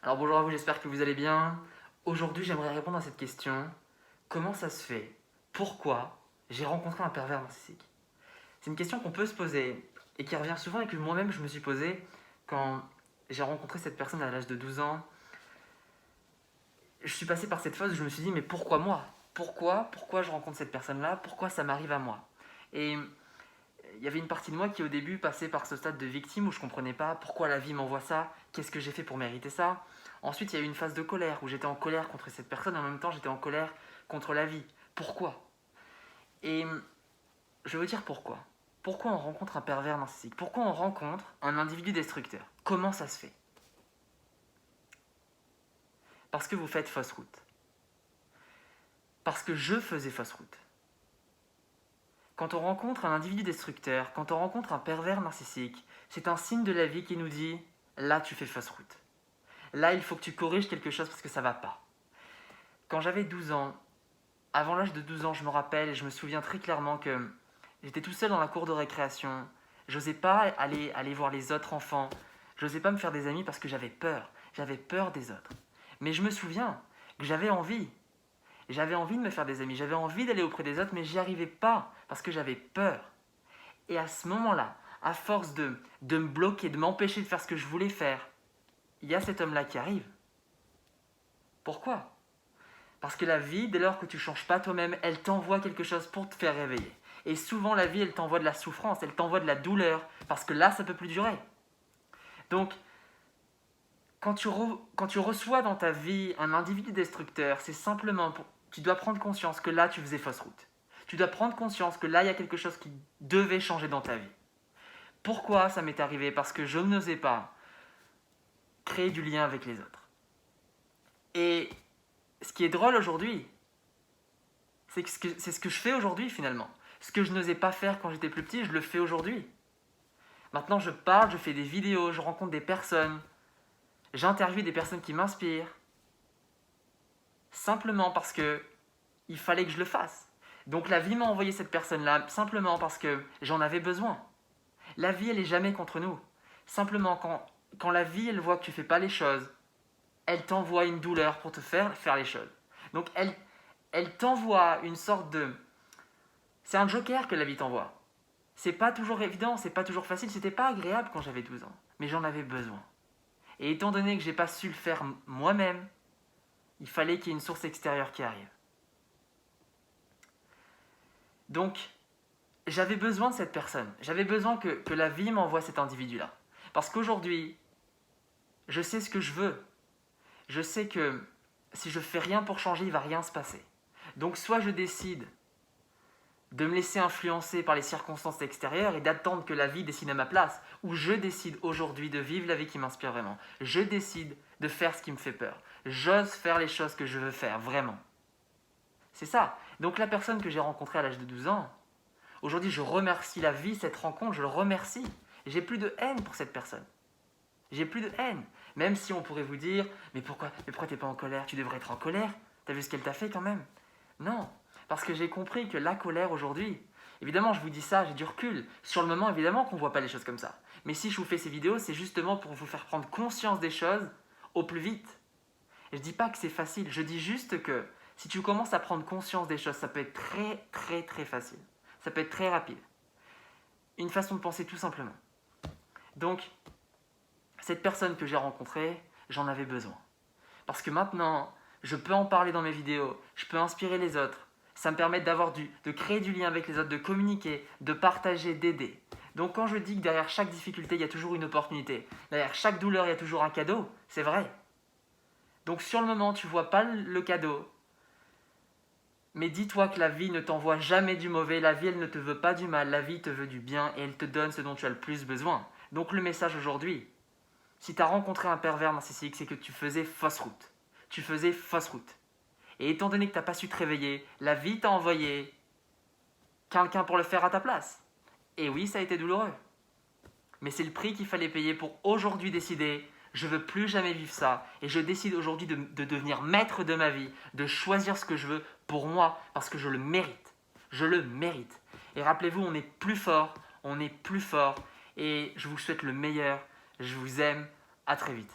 Alors bonjour à vous, j'espère que vous allez bien. Aujourd'hui, j'aimerais répondre à cette question. Comment ça se fait? Pourquoi j'ai rencontré un pervers narcissique? C'est une question qu'on peut se poser et qui revient souvent et que moi-même je me suis posée quand j'ai rencontré cette personne à l'âge de 12 ans. Je suis passé par cette phase où je me suis dit, mais pourquoi moi? Pourquoi je rencontre cette personne-là? Pourquoi ça m'arrive à moi? Et il y avait une partie de moi qui au début passait par ce stade de victime où je comprenais pas pourquoi la vie m'envoie ça, qu'est-ce que j'ai fait pour mériter ça. Ensuite, il y a eu une phase de colère où j'étais en colère contre cette personne, en même temps j'étais en colère contre la vie. Pourquoi? Et je veux dire pourquoi. Pourquoi on rencontre un pervers narcissique? Pourquoi on rencontre un individu destructeur? Comment ça se fait? Parce que vous faites fausse route. Parce que je faisais fausse route. Quand on rencontre un individu destructeur, quand on rencontre un pervers narcissique, c'est un signe de la vie qui nous dit « là tu fais fausse route ». Là il faut que tu corriges quelque chose parce que ça va pas. Quand j'avais 12 ans, avant l'âge de 12 ans, je me rappelle et je me souviens très clairement que j'étais tout seul dans la cour de récréation. J'osais pas aller voir les autres enfants. J'osais pas me faire des amis parce que j'avais peur. J'avais peur des autres. Mais je me souviens que j'avais envie. J'avais envie de me faire des amis. J'avais envie d'aller auprès des autres, mais j'y arrivais pas parce que j'avais peur. Et à ce moment-là, à force de me bloquer, de m'empêcher de faire ce que je voulais faire, il y a cet homme-là qui arrive. Pourquoi? Parce que la vie, dès lors que tu ne changes pas toi-même, elle t'envoie quelque chose pour te faire réveiller. Et souvent, la vie, elle t'envoie de la souffrance, elle t'envoie de la douleur, parce que là, ça ne peut plus durer. Donc, quand tu reçois dans ta vie un individu destructeur, c'est simplement pour... Tu dois prendre conscience que là, tu faisais fausse route. Tu dois prendre conscience que là, il y a quelque chose qui devait changer dans ta vie. Pourquoi ça m'est arrivé? Parce que je n'osais pas créer du lien avec les autres. Et ce qui est drôle aujourd'hui, c'est ce que je fais aujourd'hui finalement. Ce que je n'osais pas faire quand j'étais plus petit, je le fais aujourd'hui. Maintenant, je parle, je fais des vidéos, je rencontre des personnes, j'interviewe des personnes qui m'inspirent, simplement parce que il fallait que je le fasse. Donc la vie m'a envoyé cette personne-là simplement parce que j'en avais besoin. La vie, elle n'est jamais contre nous. Simplement, quand la vie, elle voit que tu ne fais pas les choses, elle t'envoie une douleur pour te faire les choses. Donc elle t'envoie une sorte de... C'est un joker que la vie t'envoie. C'est pas toujours évident, c'est pas toujours facile, c'était pas agréable quand j'avais 12 ans, mais j'en avais besoin. Et étant donné que j'ai pas su le faire moi-même, il fallait qu'il y ait une source extérieure qui arrive. Donc, j'avais besoin de cette personne. J'avais besoin que la vie m'envoie cet individu-là. Parce qu'aujourd'hui, je sais ce que je veux. Je sais que si je fais rien pour changer, il va rien se passer. Donc, soit je décide de me laisser influencer par les circonstances extérieures et d'attendre que la vie décide à ma place, ou je décide aujourd'hui de vivre la vie qui m'inspire vraiment. Je décide de faire ce qui me fait peur. J'ose faire les choses que je veux faire, vraiment. C'est ça. Donc la personne que j'ai rencontrée à l'âge de 12 ans, aujourd'hui je remercie la vie, cette rencontre, je le remercie. J'ai plus de haine pour cette personne. J'ai plus de haine. Même si on pourrait vous dire, mais pourquoi t'es pas en colère? Tu devrais être en colère. T'as vu ce qu'elle t'a fait quand même? Non. Parce que j'ai compris que la colère aujourd'hui, évidemment je vous dis ça, j'ai du recul. Sur le moment, évidemment qu'on ne voit pas les choses comme ça. Mais si je vous fais ces vidéos, c'est justement pour vous faire prendre conscience des choses au plus vite. Et je ne dis pas que c'est facile, je dis juste que si tu commences à prendre conscience des choses, ça peut être très très très facile. Ça peut être très rapide. Une façon de penser tout simplement. Donc, cette personne que j'ai rencontrée, j'en avais besoin. Parce que maintenant, je peux en parler dans mes vidéos, je peux inspirer les autres. Ça me permet de créer du lien avec les autres, de communiquer, de partager, d'aider. Donc quand je dis que derrière chaque difficulté, il y a toujours une opportunité, derrière chaque douleur, il y a toujours un cadeau, c'est vrai. Donc sur le moment, tu ne vois pas le cadeau, mais dis-toi que la vie ne t'envoie jamais du mauvais, la vie, elle ne te veut pas du mal, la vie te veut du bien et elle te donne ce dont tu as le plus besoin. Donc le message aujourd'hui, si tu as rencontré un pervers narcissique, c'est que tu faisais fausse route. Tu faisais fausse route. Et étant donné que tu n'as pas su te réveiller, la vie t'a envoyé quelqu'un pour le faire à ta place. Et oui, ça a été douloureux. Mais c'est le prix qu'il fallait payer pour aujourd'hui décider, je ne veux plus jamais vivre ça. Et je décide aujourd'hui de devenir maître de ma vie, de choisir ce que je veux pour moi, parce que je le mérite. Je le mérite. Et rappelez-vous, on est plus fort, on est plus fort. Et je vous souhaite le meilleur. Je vous aime. À très vite.